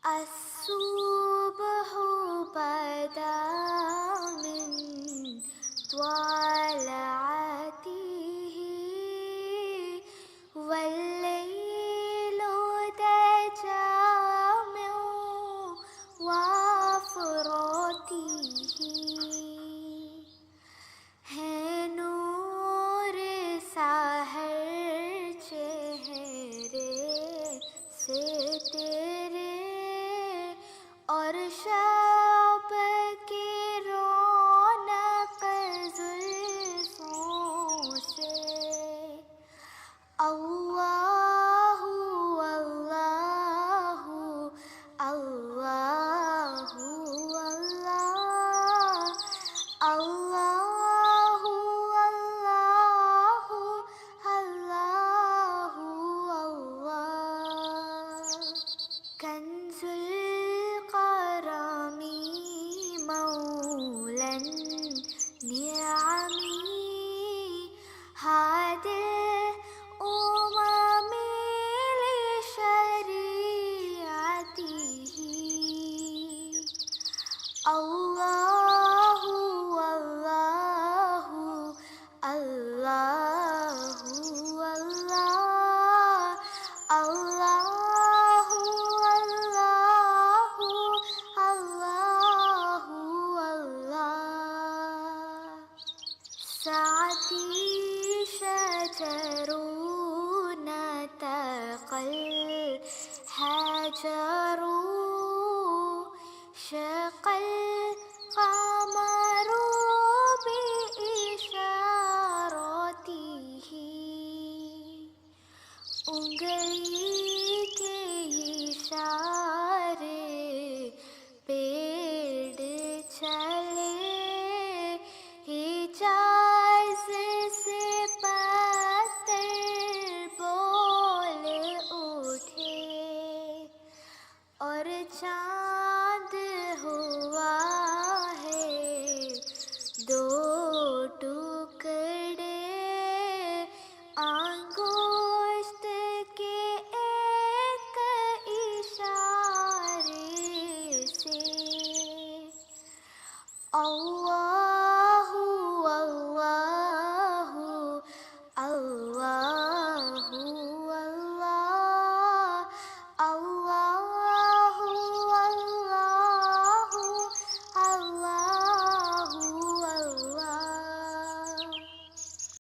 الصبح بدا من طلعته والليل دجى من وفراته है नूर साहर चेहरे से तेरे और शब की रौनक जुल्फों से। अल्लाहु अल्लाहु अल्लाहु अल्लाह अल्लाहु अल्लाहु अल्लाहु अल्लाह। कंजुल करमी मौलन निअमी हादिल उममी लिशरीअतिही। अल्लाहु अल्लाहु अल्लाहु अल्लाह अल्लाहु अल्लाहु अल्लाहु अल्लाह। साथी शजरून तक़ल हजरू शक़ल क़मरू बिइशारतिही। उंगली